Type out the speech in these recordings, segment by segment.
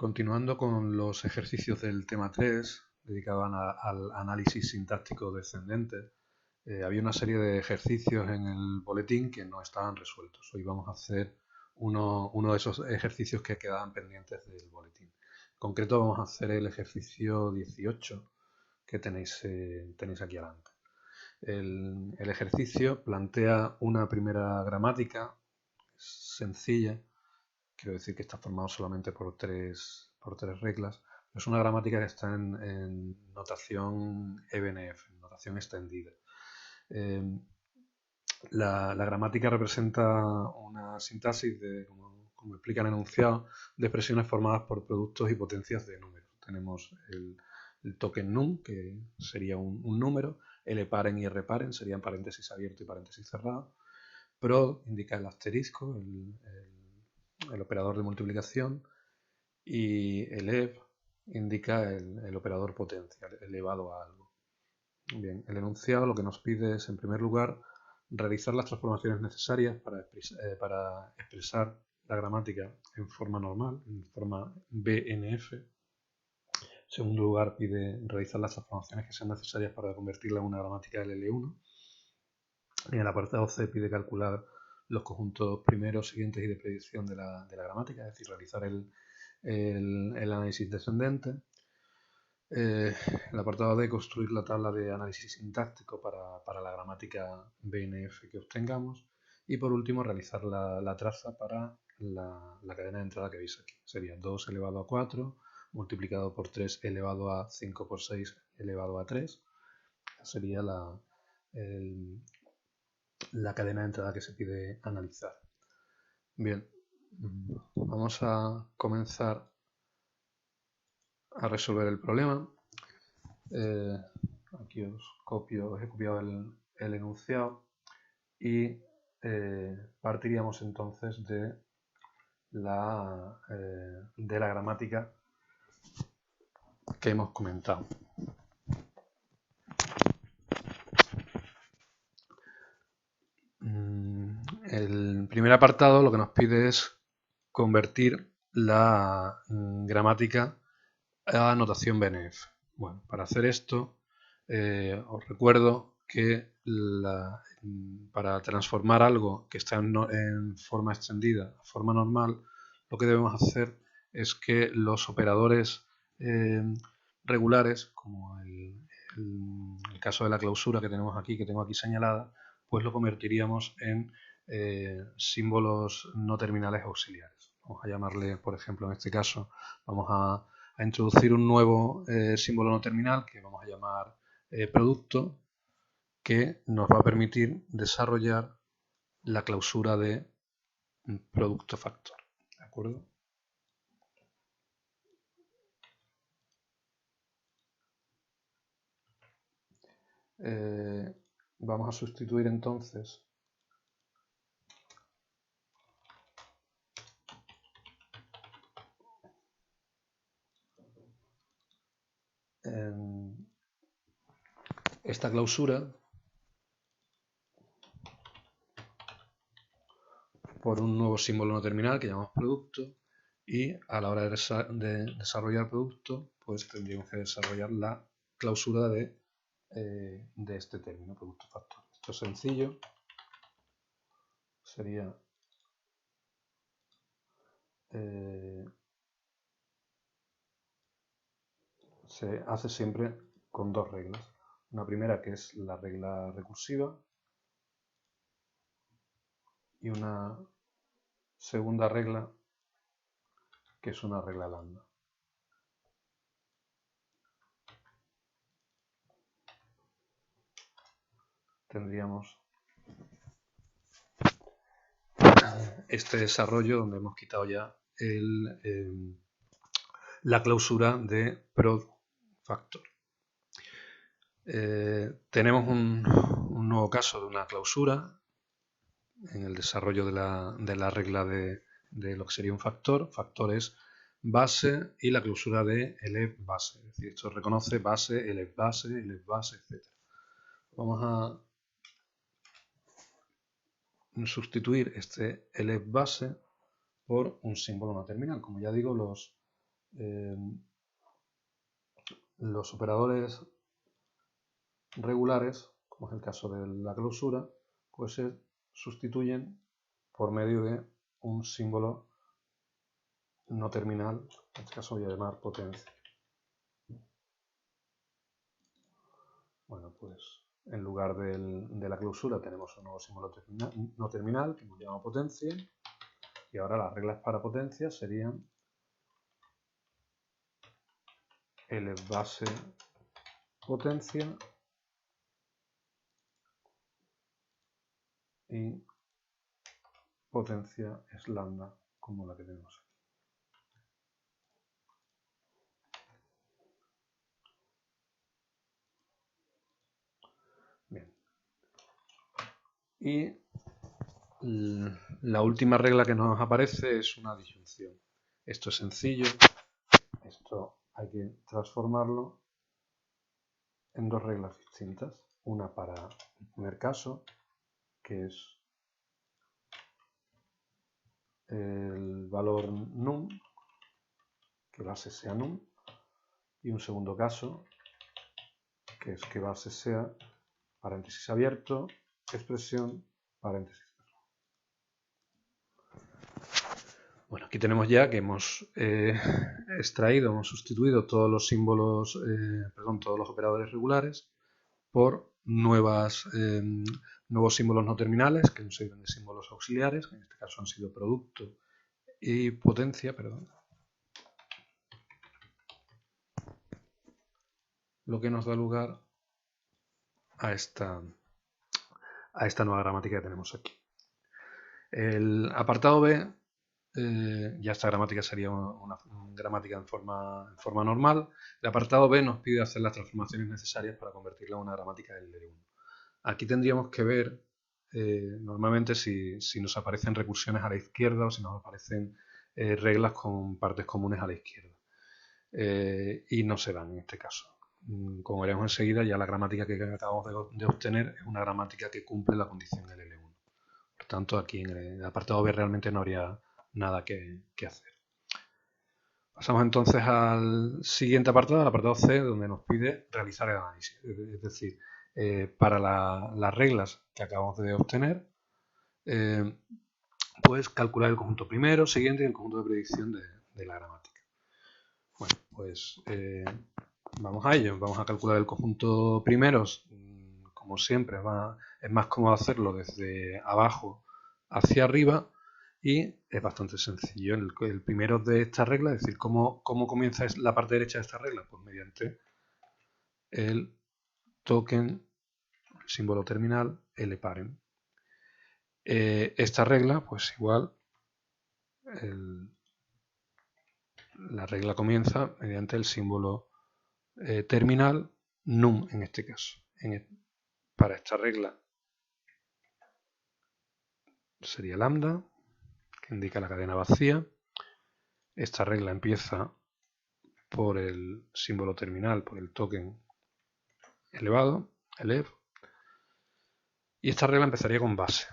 Continuando con los ejercicios del tema 3, dedicados al análisis sintáctico descendente, había una serie de ejercicios en el boletín que no estaban resueltos. Hoy vamos a hacer uno de esos ejercicios que quedaban pendientes del boletín. En concreto vamos a hacer el ejercicio 18 que tenéis aquí adelante. El ejercicio plantea una primera gramática sencilla. Quiero decir que está formado solamente por tres reglas. Es una gramática que está en notación EBNF, notación extendida. La gramática representa una sintaxis, como explica el enunciado, de expresiones formadas por productos y potencias de números. Tenemos el token num, que sería un número, lparen y rparen serían paréntesis abierto y paréntesis cerrado. Prod indica el asterisco, el operador de multiplicación, y el ev indica el operador potencial, elevado a algo. Bien, el enunciado lo que nos pide es, en primer lugar, realizar las transformaciones necesarias para expresar la gramática en forma normal, en forma BNF. En segundo lugar, pide realizar las transformaciones que sean necesarias para convertirla en una gramática LL1. En el apartado C pide calcular los conjuntos primeros, siguientes y de predicción de la gramática, es decir, realizar el análisis descendente. El apartado D, construir la tabla de análisis sintáctico para la gramática BNF que obtengamos. Y por último, realizar la traza para la cadena de entrada que veis aquí. Sería 2 elevado a 4 multiplicado por 3 elevado a 5 por 6 elevado a 3. Sería la cadena de entrada que se pide analizar. Bien, vamos a comenzar a resolver el problema. Aquí os he copiado el enunciado y partiríamos entonces de la gramática que hemos comentado. El primer apartado lo que nos pide es convertir la gramática a notación BNF. Bueno, para hacer esto, os recuerdo que para transformar algo que está en forma extendida a forma normal, lo que debemos hacer es que los operadores regulares, como el caso de la clausura que tenemos aquí, que tengo aquí señalada, pues lo convertiríamos en símbolos no terminales auxiliares. Vamos a llamarle, por ejemplo, en este caso, vamos a introducir un nuevo símbolo no terminal que vamos a llamar producto, que nos va a permitir desarrollar la clausura de producto factor. ¿De acuerdo? Vamos a sustituir entonces esta clausura por un nuevo símbolo no terminal que llamamos producto, y a la hora de desarrollar producto, pues tendríamos que desarrollar la clausura de este término, producto factor. Esto es sencillo, sería se hace siempre con dos reglas. Una primera, que es la regla recursiva, y una segunda regla, que es una regla lambda. Tendríamos este desarrollo donde hemos quitado ya la clausura de prod factor. Tenemos un nuevo caso de una clausura en el desarrollo de la regla de lo que sería un factor. Factor es base y la clausura de elef base. Es decir, esto reconoce base, elef base, etc. Vamos a sustituir este elef base por un símbolo no terminal. Como ya digo, los Los operadores regulares, como es el caso de la clausura, pues se sustituyen por medio de un símbolo no terminal, en este caso voy a llamar potencia. Bueno, pues en lugar de la clausura tenemos un nuevo símbolo no terminal que hemos llamado potencia, y ahora las reglas para potencia serían L base potencia y potencia es lambda, como la que tenemos aquí. Bien. Y la última regla que nos aparece es una disyunción. Esto es sencillo. Esto hay que transformarlo en dos reglas distintas. Una para el primer caso, que es el valor num, que base sea num, y un segundo caso, que es que base sea paréntesis abierto, expresión, paréntesis. Bueno, aquí tenemos ya que hemos extraído, hemos sustituido todos los símbolos, todos los operadores regulares por nuevos símbolos no terminales, que nos sirven de símbolos auxiliares, que en este caso han sido producto y potencia, lo que nos da lugar a esta nueva gramática que tenemos aquí. El apartado B, ya esta gramática sería una gramática en forma normal. El apartado B nos pide hacer las transformaciones necesarias para convertirla en una gramática del L1. Aquí tendríamos que ver normalmente si nos aparecen recursiones a la izquierda o si nos aparecen reglas con partes comunes a la izquierda. Y no se dan en este caso. Como veremos enseguida, ya la gramática que acabamos de obtener es una gramática que cumple la condición del L1. Por tanto, aquí en el apartado B realmente no habría nada que hacer. Pasamos entonces al siguiente apartado, el apartado C, donde nos pide realizar el análisis. Es decir, para las reglas que acabamos de obtener, pues calcular el conjunto primero, siguiente y el conjunto de predicción de la gramática. Bueno, pues vamos a ello. Vamos a calcular el conjunto primeros. Como siempre, es más cómodo hacerlo desde abajo hacia arriba y es bastante sencillo. El primero de esta regla, es decir, ¿cómo comienza la parte derecha de esta regla? Pues mediante el token, el símbolo terminal, LParent. Esta regla, pues igual, la regla comienza mediante el símbolo terminal num en este caso. Para esta regla sería lambda, que indica la cadena vacía. Esta regla empieza por el símbolo terminal, por el token elevado, elef. Y esta regla empezaría con base.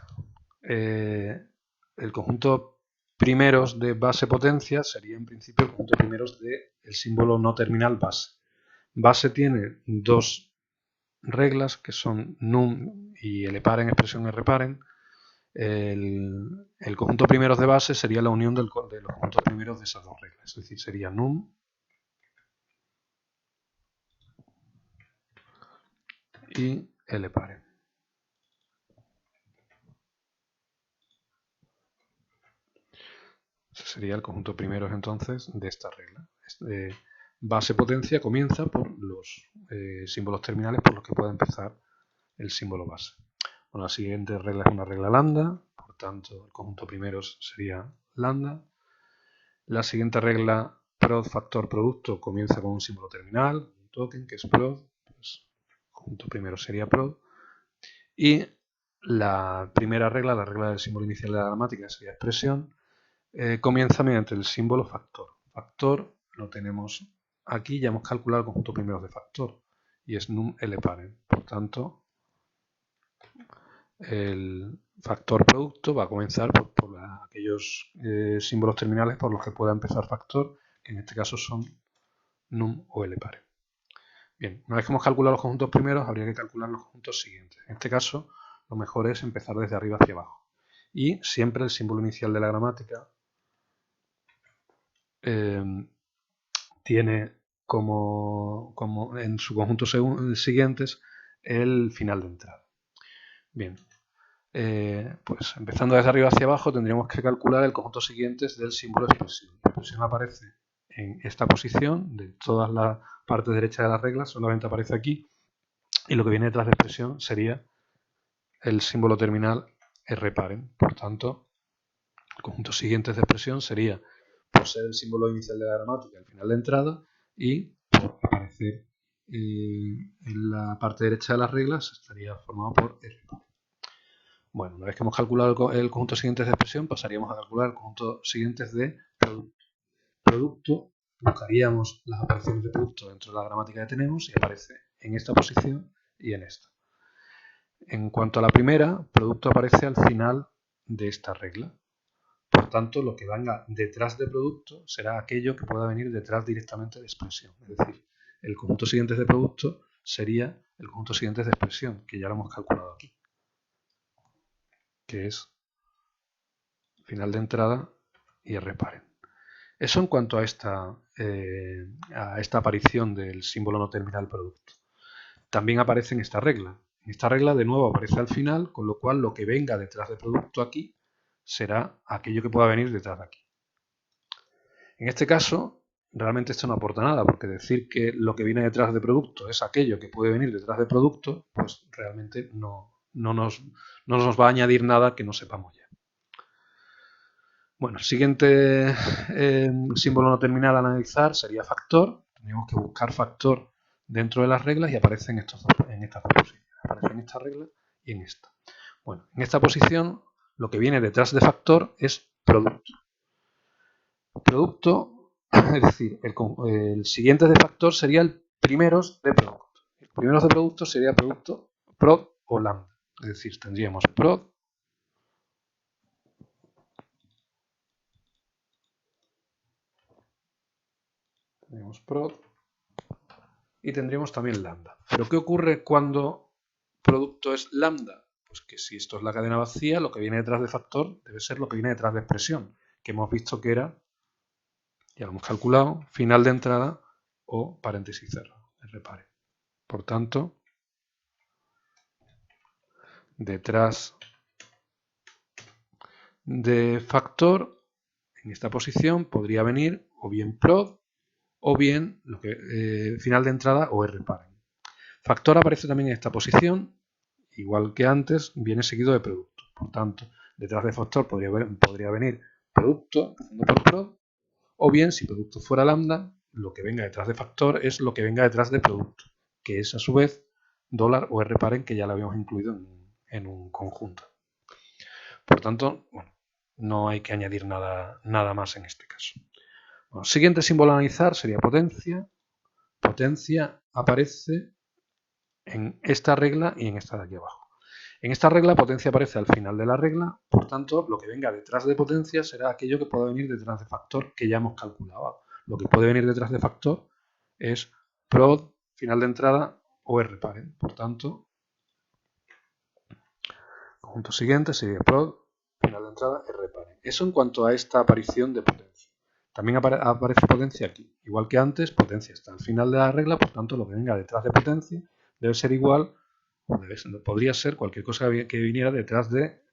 El conjunto primeros de base potencia sería en principio el conjunto primeros del símbolo no terminal base. Base tiene dos reglas que son num y LParent, expresión RParent. El conjunto primeros de base sería la unión de los conjuntos primeros de esas dos reglas, es decir, sería num y LParent. Ese sería el conjunto primeros entonces de esta regla. Base potencia comienza por los símbolos terminales por los que puede empezar el símbolo base. Bueno, la siguiente regla es una regla lambda, por tanto el conjunto primeros sería lambda. La siguiente regla prod factor producto comienza con un símbolo terminal, un token que es prod, pues el conjunto primero sería prod. Y la primera regla, la regla del símbolo inicial de la gramática, sería expresión, comienza mediante el símbolo factor. Factor lo tenemos aquí, ya hemos calculado el conjunto primero de factor y es num LParent. Por tanto, el factor producto va a comenzar por aquellos símbolos terminales por los que pueda empezar factor, en este caso son num o L-pares. Bien, una vez que hemos calculado los conjuntos primeros, habría que calcular los conjuntos siguientes. En este caso, lo mejor es empezar desde arriba hacia abajo. Y siempre el símbolo inicial de la gramática tiene como en su conjunto siguientes el final de entrada. Bien, pues empezando desde arriba hacia abajo tendríamos que calcular el conjunto siguientes del símbolo de expresión. La expresión aparece en esta posición, de todas las partes derechas de las reglas, solamente aparece aquí, y lo que viene detrás de expresión sería el símbolo terminal rParen. Por tanto, el conjunto siguientes de expresión sería, por ser el símbolo inicial de la gramática, el final de entrada, y por aparecer en la parte derecha de las reglas, estaría formado por rParen. Bueno, una vez que hemos calculado el conjunto siguientes de expresión, pasaríamos a calcular el conjunto siguientes de producto. Producto, buscaríamos las operaciones de producto dentro de la gramática que tenemos y aparece en esta posición y en esta. En cuanto a la primera, producto aparece al final de esta regla. Por tanto, lo que venga detrás de producto será aquello que pueda venir detrás directamente de expresión. Es decir, el conjunto siguientes de producto sería el conjunto siguientes de expresión, que ya lo hemos calculado aquí, que es final de entrada y rParen. Eso en cuanto a esta aparición del símbolo no terminal producto. También aparece en esta regla. En esta regla de nuevo aparece al final, con lo cual lo que venga detrás de producto aquí será aquello que pueda venir detrás de aquí. En este caso, realmente esto no aporta nada, porque decir que lo que viene detrás de producto es aquello que puede venir detrás de producto, pues realmente no nos va a añadir nada que no sepamos ya. Bueno, el siguiente símbolo no terminal a analizar sería factor. Tendríamos que buscar factor dentro de las reglas y aparece en estas dos posiciones. Aparece en esta regla y en esta. Bueno, en esta posición lo que viene detrás de factor es producto. Producto, es decir, el siguiente de factor sería el primeros de producto. El primeros de producto sería producto prod o lambda. Es decir, tendríamos prod y tendríamos también lambda. ¿Pero qué ocurre cuando producto es lambda? Pues que si esto es la cadena vacía, lo que viene detrás de factor debe ser lo que viene detrás de expresión, que hemos visto que era, ya lo hemos calculado, final de entrada o paréntesis cerrado, rParen. Por tanto, detrás de factor, en esta posición podría venir o bien prod o bien final de entrada o rParen. Factor aparece también en esta posición, igual que antes, viene seguido de producto. Por tanto, detrás de factor podría venir producto, empezando por prod, o bien, si producto fuera lambda, lo que venga detrás de factor es lo que venga detrás de producto, que es a su vez dólar o rParen, que ya lo habíamos incluido en un conjunto. Por tanto, bueno, no hay que añadir nada más en este caso. Bueno, siguiente símbolo a analizar sería potencia. Potencia aparece en esta regla y en esta de aquí abajo. En esta regla potencia aparece al final de la regla, por tanto lo que venga detrás de potencia será aquello que pueda venir detrás de factor que ya hemos calculado. Lo que puede venir detrás de factor es prod, final de entrada o rParen. Por tanto, conjunto siguiente sería prod, final de entrada, rParen. Eso en cuanto a esta aparición de potencia. También aparece potencia aquí. Igual que antes, potencia está al final de la regla, por tanto lo que venga detrás de potencia debe ser igual, podría ser cualquier cosa que viniera detrás de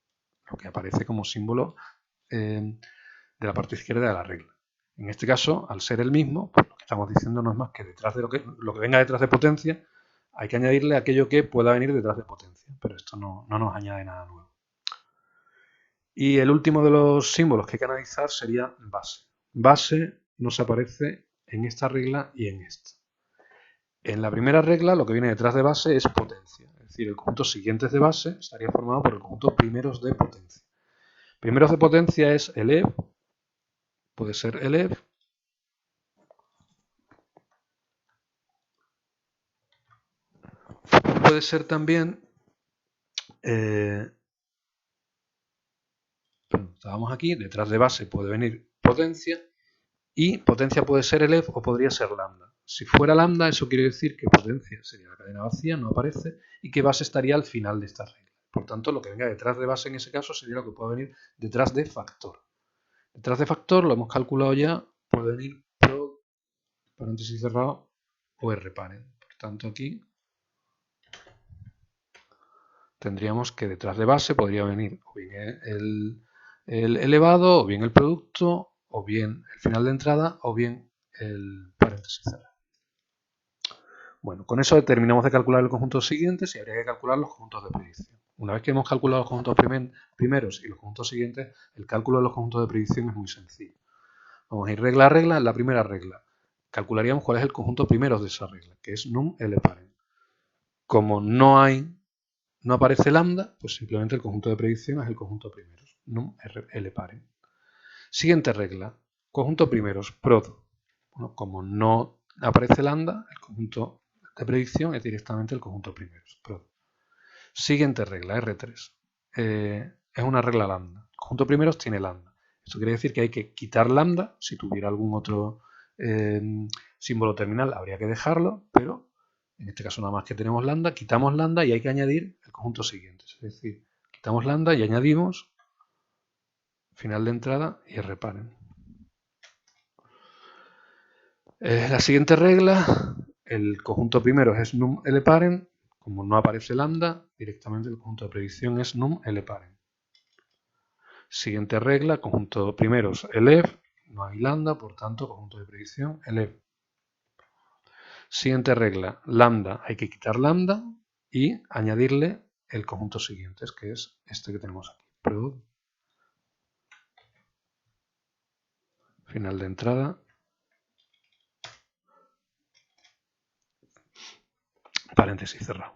lo que aparece como símbolo de la parte izquierda de la regla. En este caso, al ser el mismo, pues lo que estamos diciendo no es más que detrás de lo que venga detrás de potencia, hay que añadirle aquello que pueda venir detrás de potencia, pero esto no nos añade nada nuevo. Y el último de los símbolos que hay que analizar sería base. Base nos aparece en esta regla y en esta. En la primera regla lo que viene detrás de base es potencia, es decir, el conjunto siguientes de base estaría formado por el conjunto primeros de potencia. Primeros de potencia es elev, puede ser elev, puede ser también, estábamos aquí, detrás de base puede venir potencia y potencia puede ser elef o podría ser lambda. Si fuera lambda, eso quiere decir que potencia sería la cadena vacía, no aparece, y que base estaría al final de esta regla. Por tanto, lo que venga detrás de base en ese caso sería lo que puede venir detrás de factor. Detrás de factor, lo hemos calculado ya, puede venir prod, paréntesis cerrado, o rparent. Por tanto, aquí tendríamos que detrás de base podría venir o bien el elevado, o bien el producto, o bien el final de entrada, o bien el paréntesis cerrado. Bueno, con eso terminamos de calcular el conjunto siguiente y habría que calcular los conjuntos de predicción. Una vez que hemos calculado los conjuntos primeros y los conjuntos siguientes, el cálculo de los conjuntos de predicción es muy sencillo. Vamos a ir regla a regla. La primera regla, calcularíamos cuál es el conjunto primero de esa regla, que es num L-parent. Como no aparece lambda, pues simplemente el conjunto de predicción es el conjunto primeros, num L-parent. Siguiente regla, conjunto primeros, prod. Bueno, como no aparece lambda, el conjunto de predicción es directamente el conjunto primeros, prod. Siguiente regla, R3. Es una regla lambda. El conjunto primeros tiene lambda. Esto quiere decir que hay que quitar lambda. Si tuviera algún otro símbolo terminal, habría que dejarlo, pero en este caso nada más que tenemos lambda, quitamos lambda y hay que añadir el conjunto siguiente. Es decir, quitamos lambda y añadimos final de entrada y rparent. La siguiente regla, el conjunto primero es num L-parent. Como no aparece lambda, directamente el conjunto de predicción es num L-parent. Siguiente regla, conjunto primeros elef, no hay lambda, por tanto, conjunto de predicción elef. Siguiente regla, lambda, hay que quitar lambda y añadirle el conjunto siguiente, que es este que tenemos aquí. Prod, final de entrada, paréntesis cerrado.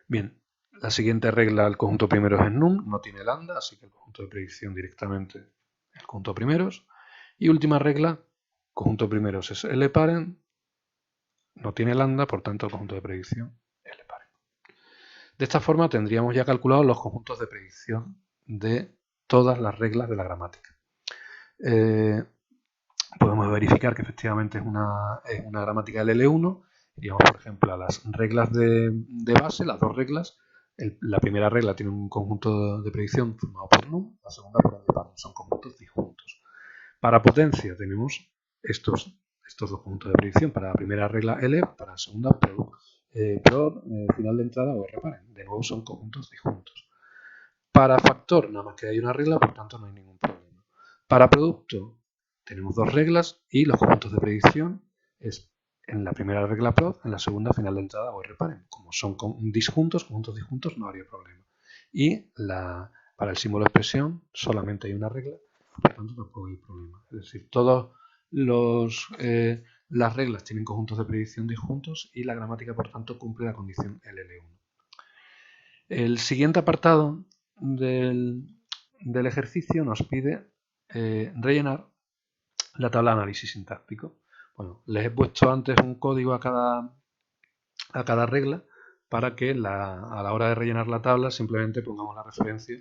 Bien, la siguiente regla, el conjunto primeros es num, no tiene lambda, así que el conjunto de predicción directamente el conjunto primeros. Y última regla, conjunto primeros es L-parent, no tiene lambda, por tanto el conjunto de predicción L-parent. De esta forma tendríamos ya calculados los conjuntos de predicción de todas las reglas de la gramática. Podemos verificar que efectivamente es una gramática del L1. Iríamos, por ejemplo, a las reglas de base, las dos reglas. La primera regla tiene un conjunto de predicción formado por num, la segunda por L-parent. Son conjuntos disjuntos. Para potencia tenemos estos dos conjuntos de predicción. Para la primera regla L, para la segunda prod, final de entrada o rparent. De nuevo son conjuntos disjuntos. Para factor nada más que hay una regla, por tanto no hay ningún problema. Para producto tenemos dos reglas y los conjuntos de predicción es en la primera regla prod, en la segunda final de entrada o rparent. Como son conjuntos disjuntos, no habría problema. Y para el símbolo de expresión solamente hay una regla, por tanto tampoco hay problema. Es decir, todas las reglas tienen conjuntos de predicción disjuntos y la gramática, por tanto, cumple la condición LL1. El siguiente apartado del ejercicio nos pide rellenar la tabla de análisis sintáctico. Bueno, les he puesto antes un código a cada regla para que a la hora de rellenar la tabla simplemente pongamos la referencia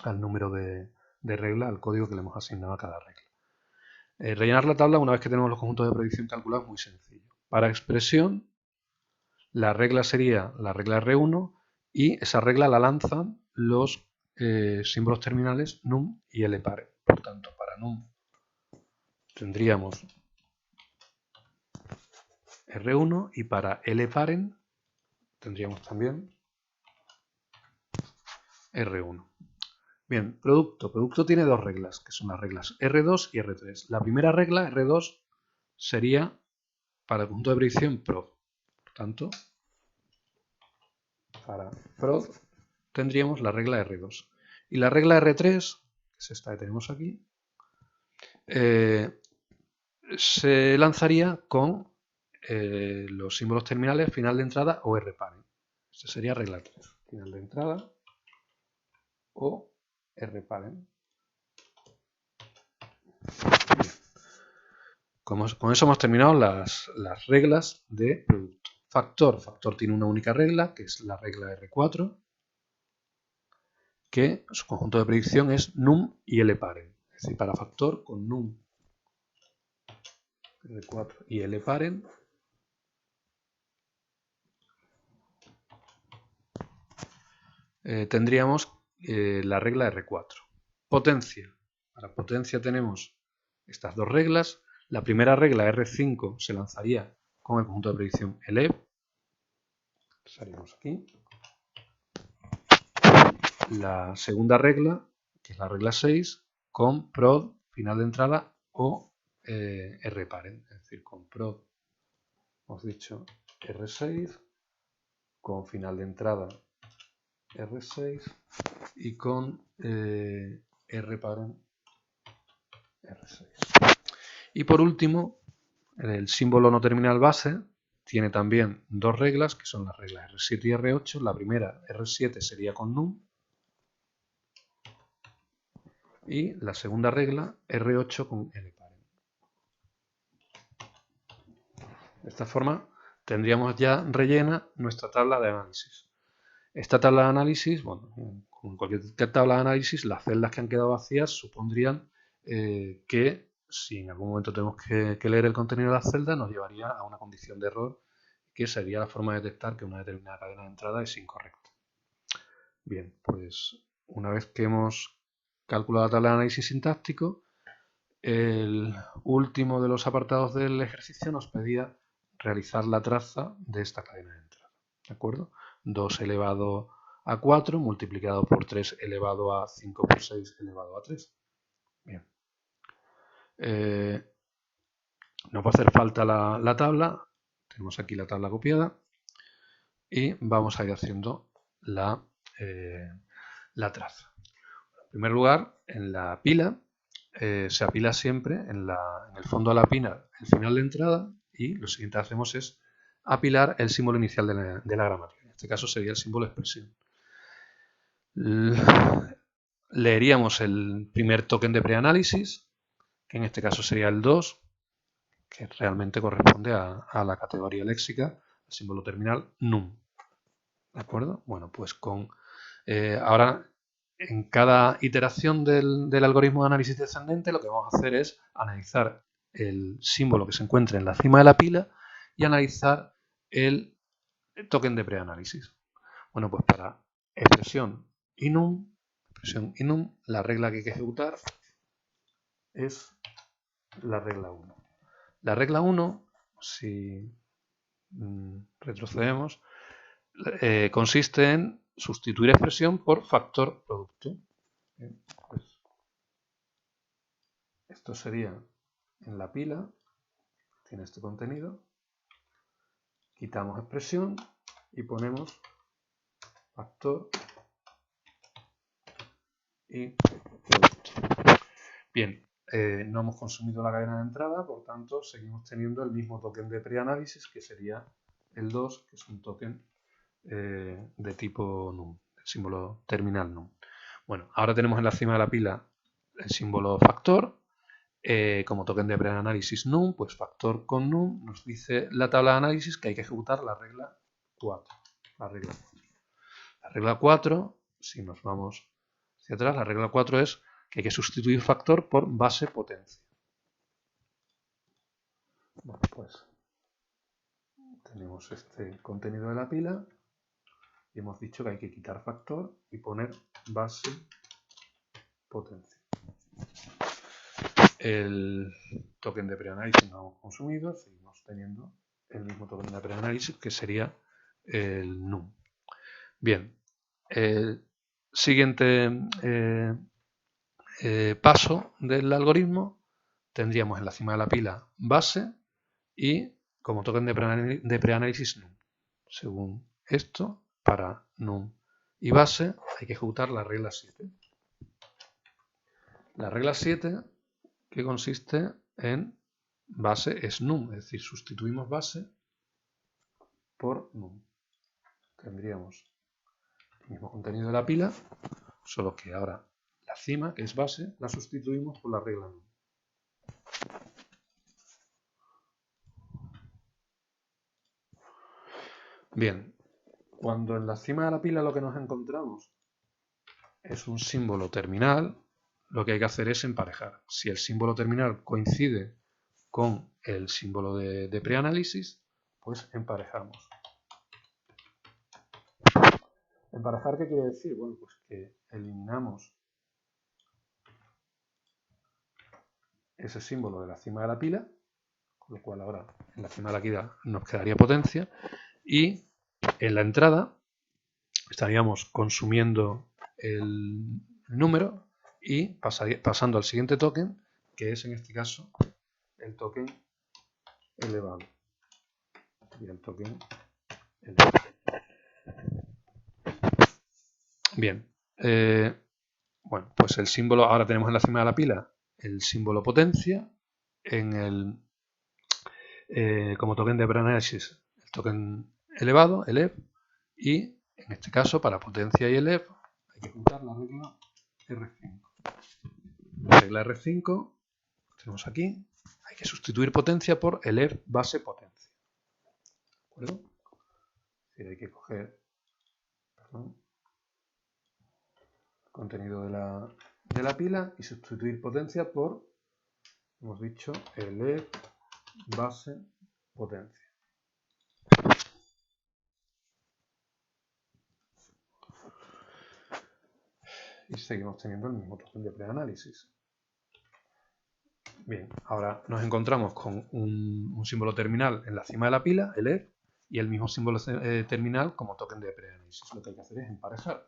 al número de regla, al código que le hemos asignado a cada regla. Rellenar la tabla una vez que tenemos los conjuntos de predicción calculados es muy sencillo. Para expresión, la regla sería la regla R1 y esa regla la lanzan los símbolos terminales num y L-parent. Por tanto, para num tendríamos R1 y para L-parent tendríamos también R1. Bien, producto. Producto tiene dos reglas, que son las reglas R2 y R3. La primera regla, R2, sería para el conjunto de predicción prod. Por tanto, para prod tendríamos la regla R2. Y la regla R3, que es esta que tenemos aquí, se lanzaría con los símbolos terminales final de entrada o rparent. Esta sería regla 3. Final de entrada o rparent. Con eso hemos terminado las reglas de producto. Factor. Factor tiene una única regla, que es la regla R4, que su conjunto de predicción es num y L-parent. Es decir, para factor con num R4 y L paren. Tendríamos la regla R4. Potencia. Para potencia tenemos estas dos reglas. La primera regla R5 se lanzaría con el conjunto de predicción ELEV. Salimos aquí. La segunda regla, que es la regla 6, con prod, final de entrada o R paren. Es decir, con prod, hemos dicho R6, con final de entrada R6 y con R paren R6. Y por último, el símbolo no terminal base tiene también dos reglas, que son las reglas R7 y R8. La primera, R7, sería con num. Y la segunda regla, R8 con L paren. De esta forma tendríamos ya rellena nuestra tabla de análisis. Esta tabla de análisis, bueno, como en cualquier tabla de análisis, las celdas que han quedado vacías supondrían que si en algún momento tenemos que leer el contenido de las celdas, nos llevaría a una condición de error, que sería la forma de detectar que una determinada cadena de entrada es incorrecta. Bien, pues una vez que hemos calculado la tabla de análisis sintáctico, el último de los apartados del ejercicio nos pedía realizar la traza de esta cadena de entrada. ¿De acuerdo? 2 elevado a 4 multiplicado por 3 elevado a 5 por 6 elevado a 3. Bien. Nos va a hacer falta la tabla. Tenemos aquí la tabla copiada. Y vamos a ir haciendo la traza. En primer lugar, en la pila se apila siempre en el fondo de la pila el final de entrada, y lo siguiente que hacemos es apilar el símbolo inicial de la gramática. En este caso sería el símbolo expresión. Leeríamos el primer token de preanálisis, que en este caso sería el 2, que realmente corresponde a la categoría léxica, el símbolo terminal num. ¿De acuerdo? Bueno, pues ahora en cada iteración del algoritmo de análisis descendente lo que vamos a hacer es analizar el símbolo que se encuentra en la cima de la pila y analizar el token de preanálisis. Bueno, pues para expresión y num, la regla que hay que ejecutar es la regla 1. La regla 1, si retrocedemos, consiste en sustituir expresión por factor producto. Bien, pues esto sería en la pila, tiene este contenido, quitamos expresión y ponemos factor y producto. Bien, no hemos consumido la cadena de entrada, por tanto seguimos teniendo el mismo token de preanálisis, que sería el 2, que es un token de tipo num, el símbolo terminal num. Bueno, ahora tenemos en la cima de la pila el símbolo factor. Como token de preanálisis num, pues factor con num nos dice la tabla de análisis que hay que ejecutar la regla 4. La regla 4, si nos vamos hacia atrás, la regla 4 es que hay que sustituir factor por base potencia. Bueno, pues tenemos este contenido de la pila y hemos dicho que hay que quitar factor y poner base potencia. El token de preanálisis no hemos consumido, seguimos teniendo el mismo token de preanálisis, que sería el num. Bien, el siguiente paso del algoritmo, tendríamos en la cima de la pila base y como token de preanálisis num. Según esto, para num y base hay que ejecutar la regla 7. La regla 7, que consiste en base es num, es decir, sustituimos base por num. Tendríamos el mismo contenido de la pila, solo que ahora la cima, que es base, la sustituimos por la regla num. Bien, cuando en la cima de la pila lo que nos encontramos es un símbolo terminal, lo que hay que hacer es emparejar. Si el símbolo terminal coincide con el símbolo de preanálisis, pues emparejamos. ¿Emparejar qué quiere decir? Bueno, pues que eliminamos ese símbolo de la cima de la pila, con lo cual ahora en la cima de la pila nos quedaría potencia, y en la entrada estaríamos consumiendo el número y pasando al siguiente token, que es en este caso el token elevado. Y el token elevado. Bien, bueno, pues el símbolo, ahora tenemos en la cima de la pila el símbolo potencia, en el como token de preanálisis el token elevado, el EV, y en este caso para potencia y el EV hay que juntar la regla R5. La regla R5 tenemos aquí, hay que sustituir potencia por el EV base potencia. ¿De acuerdo? Es decir, hay que coger el contenido de la pila y sustituir potencia por, hemos dicho, el EV base potencia. Y seguimos teniendo el mismo token de preanálisis. Bien, ahora nos encontramos con un símbolo terminal en la cima de la pila, el EV, y el mismo símbolo terminal como token de preanálisis. Lo que hay que hacer es emparejar.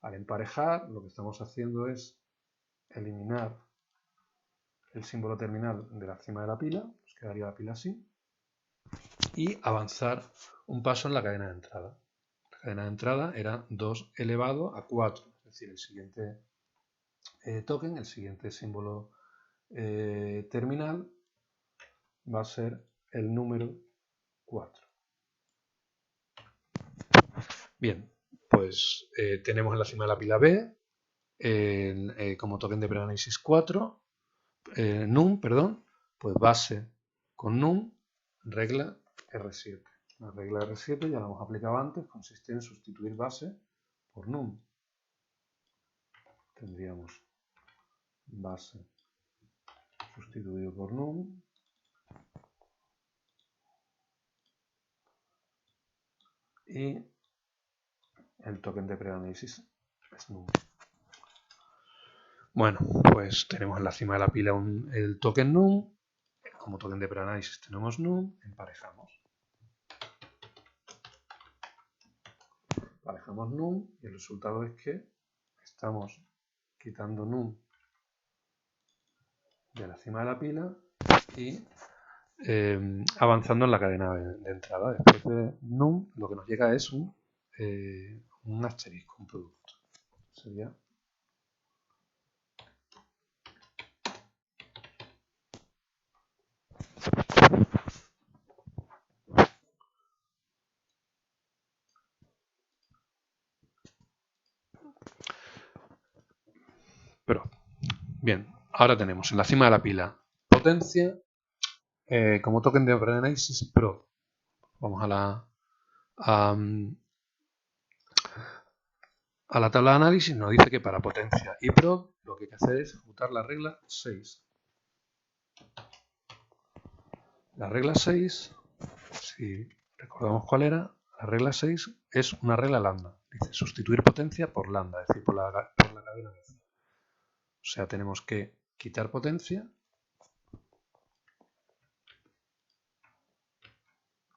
Al emparejar, lo que estamos haciendo es eliminar el símbolo terminal de la cima de la pila, nos quedaría la pila así, y avanzar un paso en la cadena de entrada. La cadena de entrada era 2 elevado a 4, es decir, el siguiente token, el siguiente símbolo terminal va a ser el número 4. Bien, pues tenemos en la cima de la pila B como token de preanálisis 4, num, perdón, pues base con num, regla R7. La regla R7 ya la hemos aplicado antes, consiste en sustituir base por num. Tendríamos base sustituido por num y el token de preanálisis es num. Bueno, pues tenemos en la cima de la pila el token num, como token de preanálisis tenemos num, emparejamos. Emparejamos num y el resultado es que estamos quitando num de la cima de la pila y avanzando en la cadena de entrada. Después de num lo que nos llega es un asterisco, un producto. Sería pero bien, ahora tenemos en la cima de la pila potencia como token de preanálisis pro. Vamos a la tabla de análisis, nos dice que para potencia y pro lo que hay que hacer es ejecutar la regla 6. La regla 6, si recordamos cuál era, la regla 6 es una regla lambda. Dice sustituir potencia por lambda, es decir, por la cadena de 0. O sea, tenemos que quitar potencia,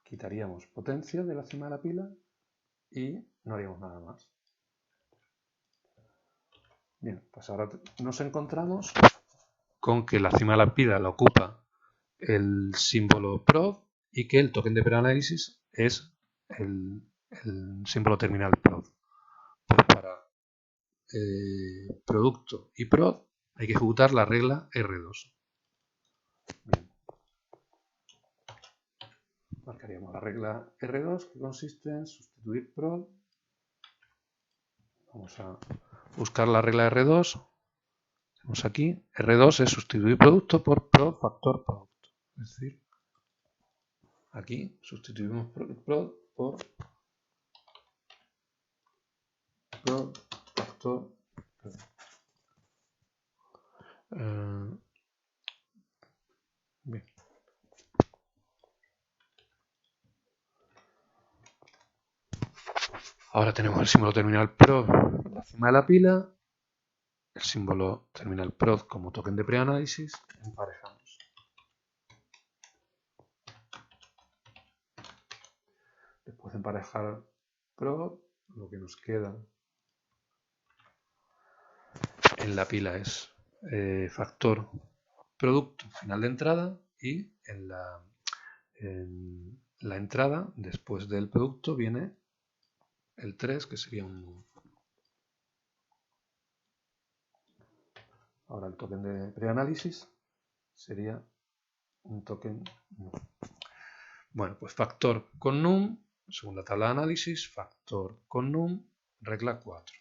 quitaríamos potencia de la cima de la pila y no haríamos nada más. Bien, pues ahora nos encontramos con que la cima de la pila la ocupa el símbolo prod y que el token de preanálisis es el símbolo terminal prod. Pues para producto y prod hay que ejecutar la regla R2. Bien. Marcaríamos la regla R2 que consiste en sustituir prod. Vamos a buscar la regla R2. Tenemos aquí, R2 es sustituir producto por prod factor producto. Es decir, aquí sustituimos prod por prod factor producto. Ahora tenemos el símbolo terminal prod en la cima de la pila, el símbolo terminal prod como token de preanálisis, emparejamos. Después de emparejar prod, lo que nos queda en la pila es factor producto final de entrada, y en la entrada, después del producto, viene el 3, que sería un NUM. Ahora el token de preanálisis sería un token NUM. Bueno, pues factor con NUM, según la tabla de análisis, factor con NUM, regla 4.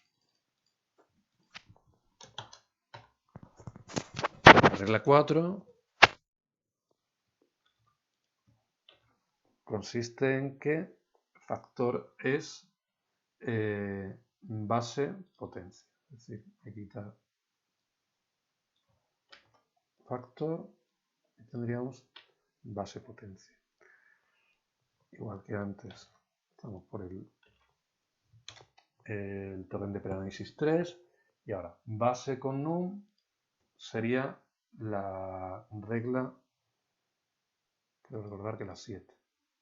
La regla 4 consiste en que factor es base potencia. Es decir, hay que quitar factor y tendríamos base potencia. Igual que antes, estamos por el token de preanálisis 3, y ahora base con NUM sería la regla, quiero recordar que la 7.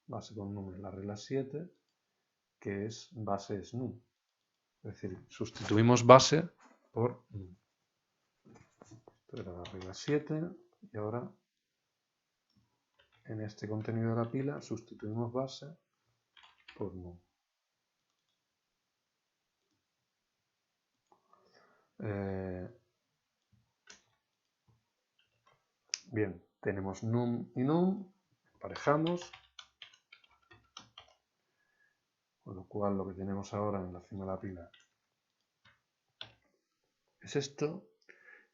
Base con NUM es la regla 7, que es base es NUM. Es decir, sustituimos base por NUM. Esto era la regla 7, y ahora en este contenido de la pila sustituimos base por NUM. Bien, tenemos NUM y NUM, emparejamos, con lo cual lo que tenemos ahora en la cima de la pila es esto,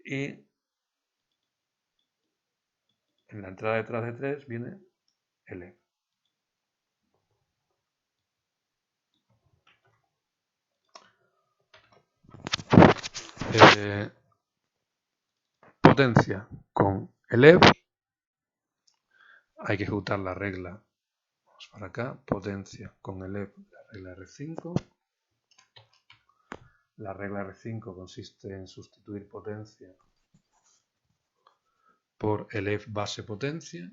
y en la entrada detrás de 3 viene L. Potencia con ELEV, hay que ejecutar la regla, vamos para acá, potencia con ELEV, la regla R5. La regla R5 consiste en sustituir potencia por ELEV base potencia.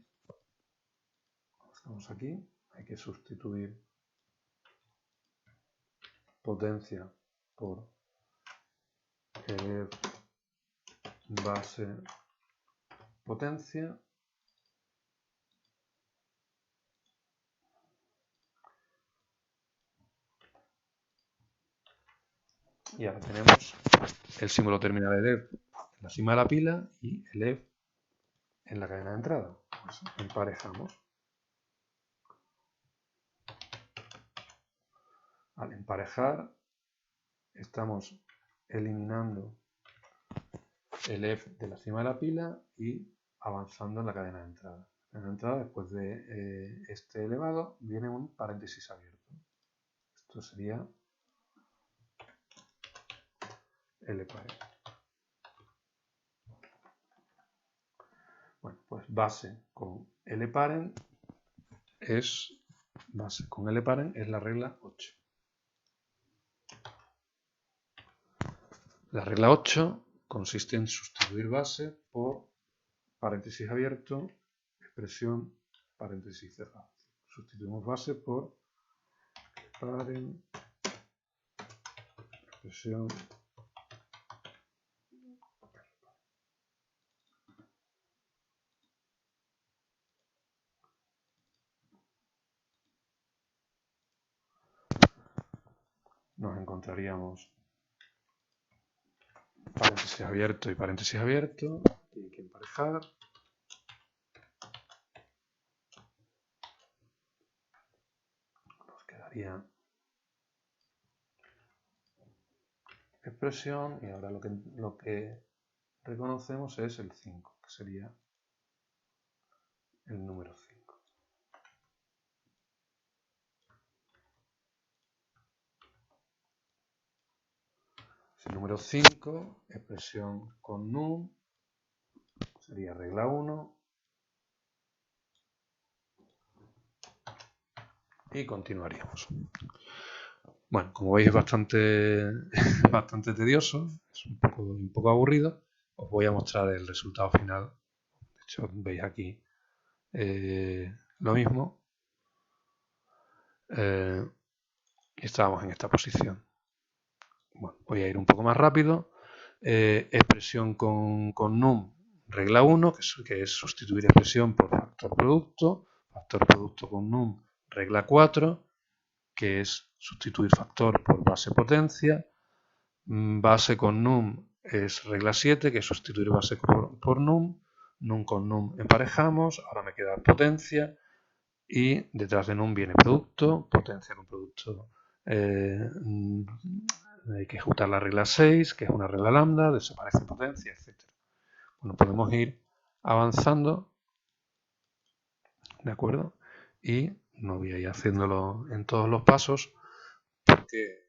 Estamos aquí, hay que sustituir potencia por ELEV base potencia. Y ahora tenemos el símbolo terminal ELEV en la cima de la pila y ELEV en la cadena de entrada. Pues emparejamos. Al emparejar estamos eliminando el ELEV de la cima de la pila y avanzando en la cadena de entrada. En la entrada, después de este elevado, viene un paréntesis abierto. Esto sería L-parent. Bueno, pues base con L-parent es la regla 8. La regla 8 consiste en sustituir base por paréntesis abierto, expresión, paréntesis cerrado. Sustituimos base por parent, expresión. Nos encontraríamos paréntesis abierto y paréntesis abierto. Tienen que emparejar. Nos quedaría expresión, y ahora lo que reconocemos es el 5, que sería el número 5. El número 5, expresión con NUM, sería regla 1. Y continuaríamos. Bueno, como veis es bastante, bastante tedioso, es un poco aburrido. Os voy a mostrar el resultado final. De hecho, veis aquí lo mismo. Y estábamos en esta posición. Bueno, voy a ir un poco más rápido. Expresión con num, regla 1, que es sustituir expresión por factor producto. Factor producto con num, regla 4, que es sustituir factor por base potencia. Base con num es regla 7, que es sustituir base por num. Num con num emparejamos. Ahora me queda potencia. Y detrás de num viene producto, potencia con producto. Hay que ejecutar la regla 6, que es una regla lambda, desaparece potencia, etc. Bueno, podemos ir avanzando, ¿de acuerdo? Y no voy a ir haciéndolo en todos los pasos, porque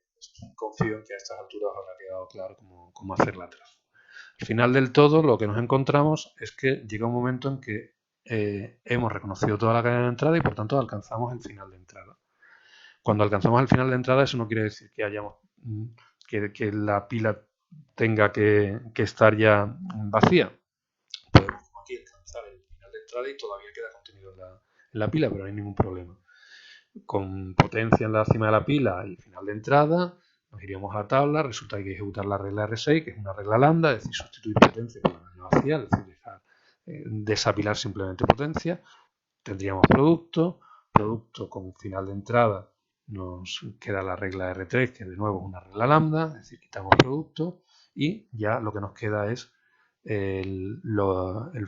confío en que a estas alturas os habrá quedado claro cómo hacer la traza. Al final del todo, lo que nos encontramos es que llega un momento en que hemos reconocido toda la cadena de entrada y por tanto alcanzamos el final de entrada. Cuando alcanzamos el final de entrada, eso no quiere decir que que la pila tenga que estar ya vacía. Podemos aquí alcanzar el final de entrada y todavía queda contenido en la pila, pero no hay ningún problema. Con potencia en la cima de la pila y final de entrada, nos iríamos a la tabla. Resulta que hay que ejecutar la regla R6, que es una regla lambda, es decir, sustituir potencia por la vacía, es decir, desapilar simplemente potencia. Tendríamos producto con final de entrada nos queda la regla R3, que de nuevo es una regla lambda, es decir, quitamos producto y ya lo que nos queda es el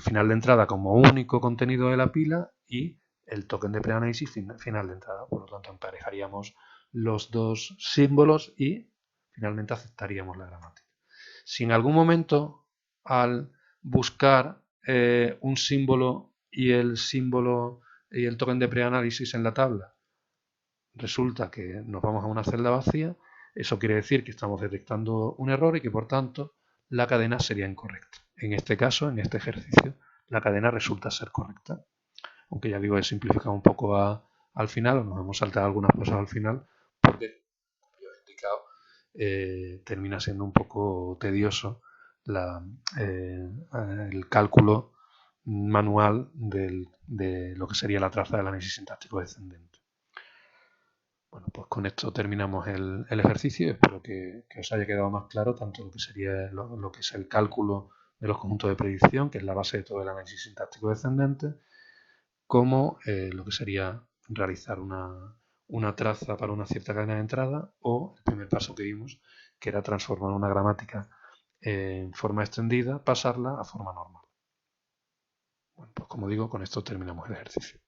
final de entrada como único contenido de la pila y el token de preanálisis final de entrada. Por lo tanto, emparejaríamos los dos símbolos y finalmente aceptaríamos la gramática. Si en algún momento al buscar un símbolo y el token de preanálisis en la tabla resulta que nos vamos a una celda vacía, eso quiere decir que estamos detectando un error y que por tanto la cadena sería incorrecta. En este caso, en este ejercicio, la cadena resulta ser correcta. Aunque ya digo, he simplificado un poco al final, o nos hemos saltado algunas cosas al final, porque, como ya he indicado, termina siendo un poco tedioso el cálculo manual de lo que sería la traza del análisis sintáctico descendente. Bueno, pues con esto terminamos el ejercicio. Espero que os haya quedado más claro tanto lo que sería lo que es el cálculo de los conjuntos de predicción, que es la base de todo el análisis sintáctico descendente, como lo que sería realizar una traza para una cierta cadena de entrada o el primer paso que vimos, que era transformar una gramática en forma extendida, pasarla a forma normal. Bueno, pues como digo, con esto terminamos el ejercicio.